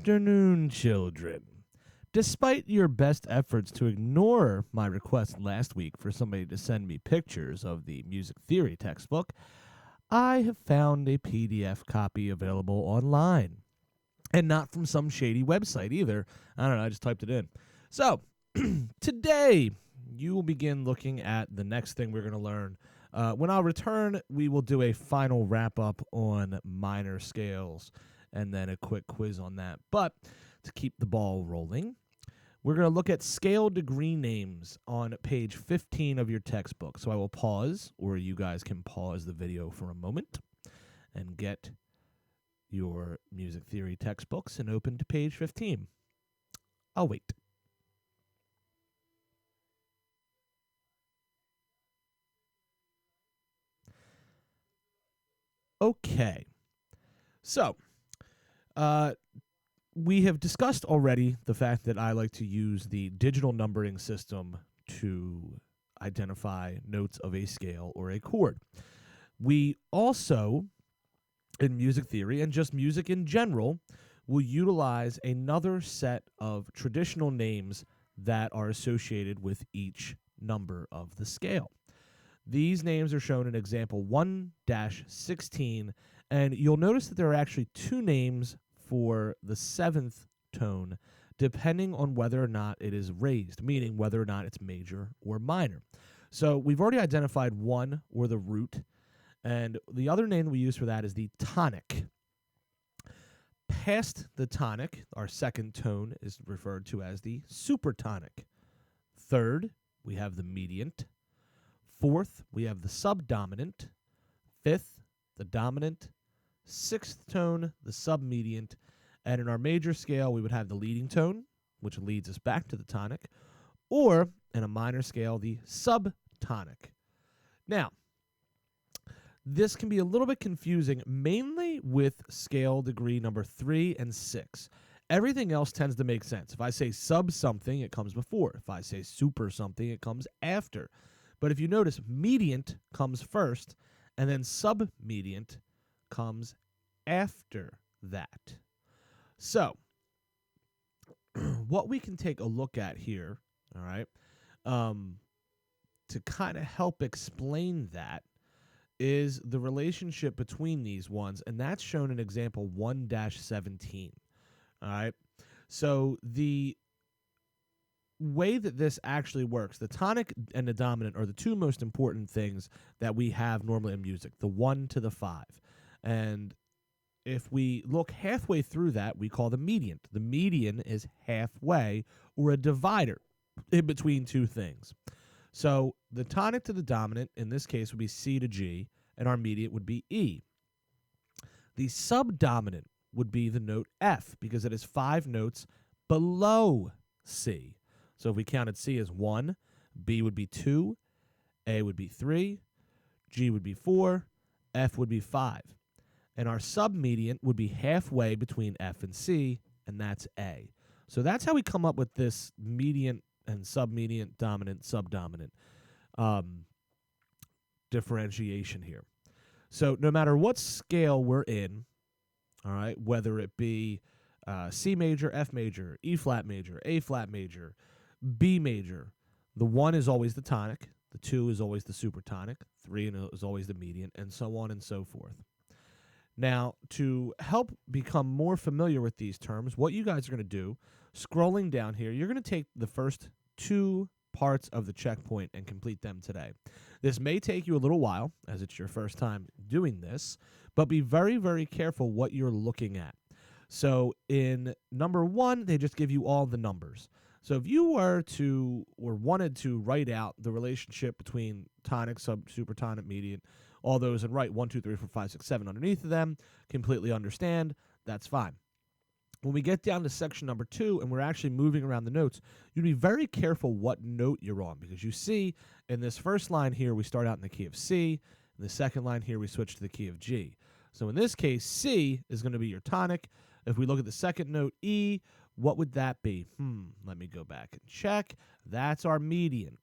afternoon, children. Despite your best efforts to ignore my request last week for somebody to send me pictures of the music theory textbook, I have found a PDF copy available online. And not from some shady website either. I don't know, I just typed it in. So, today, you will begin looking at the next thing we're going to learn. When I'll return, we will do a final wrap-up on minor scales and then a quick quiz on that. But to keep the ball rolling, we're going to look at scale degree names on page 15 of your textbook. So I will pause, or you guys can pause the video for a moment and get your music theory textbooks and open to page 15. I'll wait. Okay. So, we have discussed already the fact that I like to use the digital numbering system to identify notes of a scale or a chord. We also, in music theory and just music in general, will utilize another set of traditional names that are associated with each number of the scale. These names are shown in example 1-16, and you'll notice that there are actually two names for the seventh tone, depending on whether or not it is raised, meaning whether or not it's major or minor. So we've already identified one, or the root, and the other name that we use for that is the tonic. Past the tonic, our second tone is referred to as the supertonic. Third, we have the mediant. Fourth, we have the subdominant. Fifth, the dominant. Sixth tone, the submediant. And in our major scale, we would have the leading tone, which leads us back to the tonic. Or, in a minor scale, the subtonic. Now, this can be a little bit confusing, mainly with scale degree number 3 and 6. Everything else tends to make sense. If I say sub something, it comes before. If I say super something, it comes after. But if you notice, mediant comes first, and then submediant comes after that. So, what we can take a look at here, all right, to kind of help explain that is the relationship between these ones, and that's shown in example 1-17. All right, so the way that this actually works, the tonic and the dominant are the two most important things that we have normally in music, the 1 to the 5. And if we look halfway through that, we call the median. The median is halfway, or a divider in between two things. So the tonic to the dominant, in this case, would be C to G, and our median would be E. The subdominant would be the note F, because it is 5 notes below C. So if we counted C as 1, B would be 2, A would be 3, G would be 4, F would be 5. And our submediant would be halfway between F and C, and that's A. So that's how we come up with this mediant and submediant, dominant, subdominant differentiation here. So no matter what scale we're in, all right, whether it be C major, F major, E flat major, A flat major, B major, the 1 is always the tonic, the 2 is always the supertonic, 3 is always the median, and so on and so forth. Now, to help become more familiar with these terms, what you guys are going to do, scrolling down here, you're going to take the first 2 parts of the checkpoint and complete them today. This may take you a little while, as it's your first time doing this, but be very, very careful what you're looking at. So in number 1, they just give you all the numbers. So if you were to, or wanted to write out the relationship between tonic, supertonic, median, all those, and write 1, 2, 3, 4, 5, 6, 7 underneath of them, completely understand, that's fine. When we get down to section number 2 and we're actually moving around the notes, you'd be very careful what note you're on, because you see in this first line here, we start out in the key of C. In the second line here, we switch to the key of G. So in this case, C is going to be your tonic. If we look at the second note, E, what would that be? Let me go back and check. That's our median.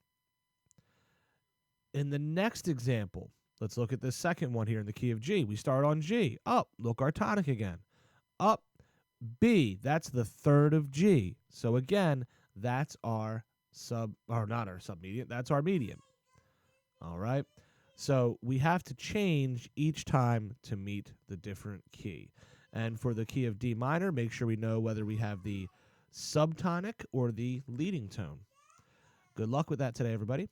In the next example, let's look at the second one here in the key of G. We start on G. Up, look, our tonic again. Up, B, that's the third of G. So again, that's our not our submedian, that's our median. All right. So we have to change each time to meet the different key. And for the key of D minor, make sure we know whether we have the subtonic or the leading tone. Good luck with that today, everybody.